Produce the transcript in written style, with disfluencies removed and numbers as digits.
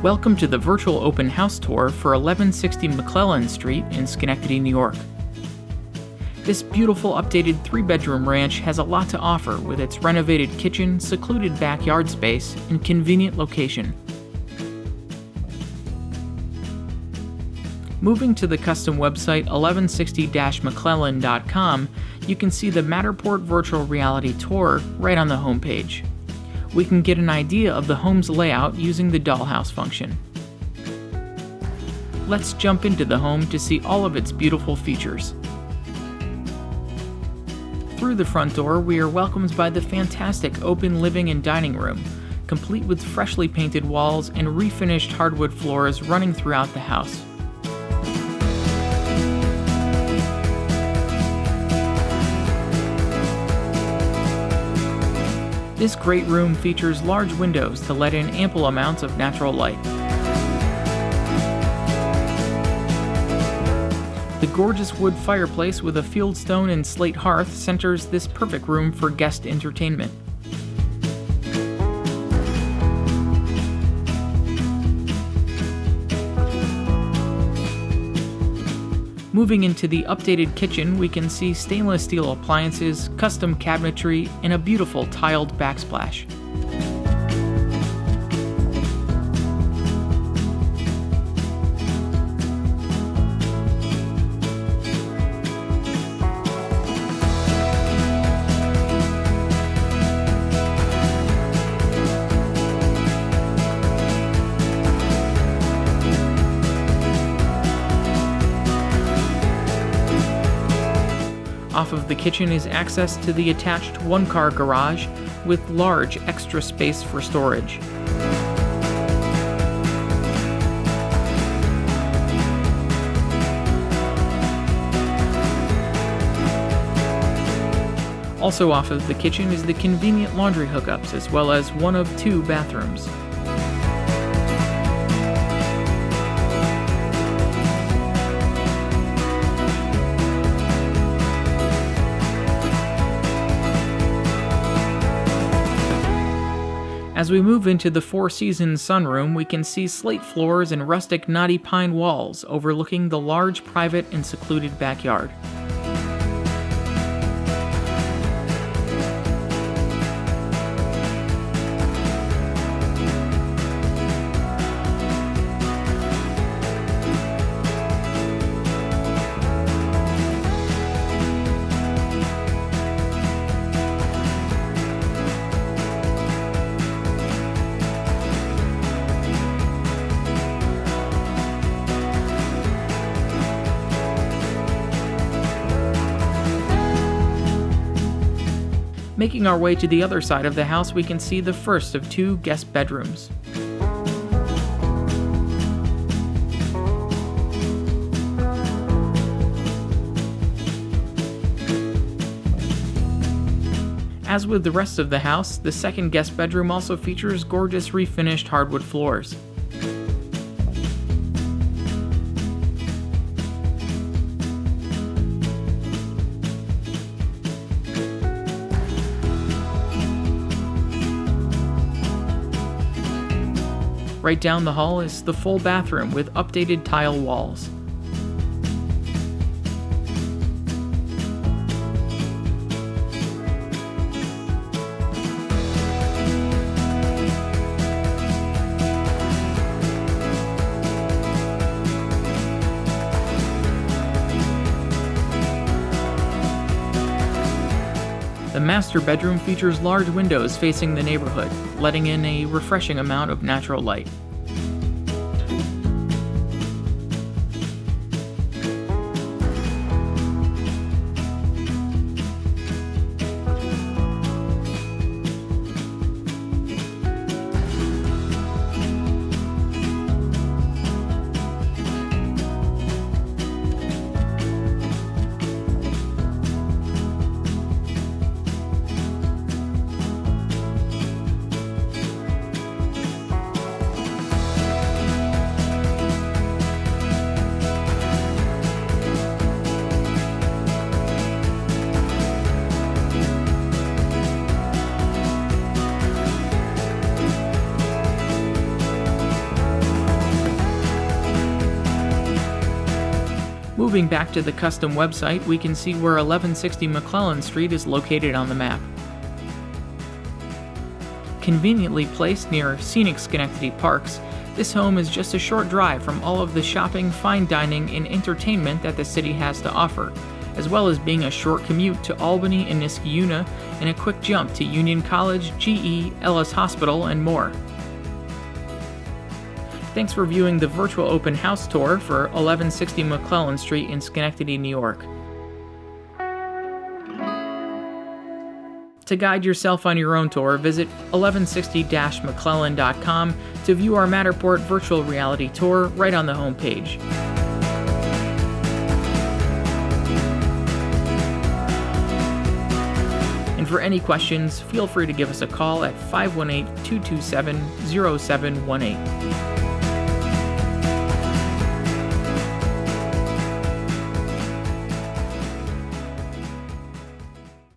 Welcome to the virtual open house tour for 1160 McClellan Street in Schenectady, New York. This beautiful updated 3-bedroom ranch has a lot to offer with its renovated kitchen, secluded backyard space, and convenient location. Moving to the custom website 1160-mcclellan.com, you can see the Matterport Virtual Reality Tour right on the homepage. We can get an idea of the home's layout using the dollhouse function. Let's jump into the home to see all of its beautiful features. Through the front door, we are welcomed by the fantastic open living and dining room, complete with freshly painted walls and refinished hardwood floors running throughout the house. This great room features large windows to let in ample amounts of natural light. The gorgeous wood fireplace with a fieldstone and slate hearth centers this perfect room for guest entertainment. Moving into the updated kitchen, we can see stainless steel appliances, custom cabinetry, and a beautiful tiled backsplash. Off of the kitchen is access to the attached one-car garage with large extra space for storage. Also off of the kitchen is the convenient laundry hookups as well as one of 2 bathrooms. As we move into the 4-seasons sunroom, we can see slate floors and rustic knotty pine walls overlooking the large private and secluded backyard. Making our way to the other side of the house, we can see the first of 2 guest bedrooms. As with the rest of the house, the second guest bedroom also features gorgeous refinished hardwood floors. Right down the hall is the full bathroom with updated tile walls. The master bedroom features large windows facing the neighborhood, letting in a refreshing amount of natural light. Moving back to the custom website, we can see where 1160 McClellan Street is located on the map. Conveniently placed near scenic Schenectady parks, this home is just a short drive from all of the shopping, fine dining, and entertainment that the city has to offer, as well as being a short commute to Albany and Niskayuna and a quick jump to Union College, GE, Ellis Hospital, and more. Thanks for viewing the virtual open house tour for 1160 McClellan Street in Schenectady, New York. To guide yourself on your own tour, visit 1160-mcclellan.com to view our Matterport virtual reality tour right on the homepage. And for any questions, feel free to give us a call at 518-227-0718.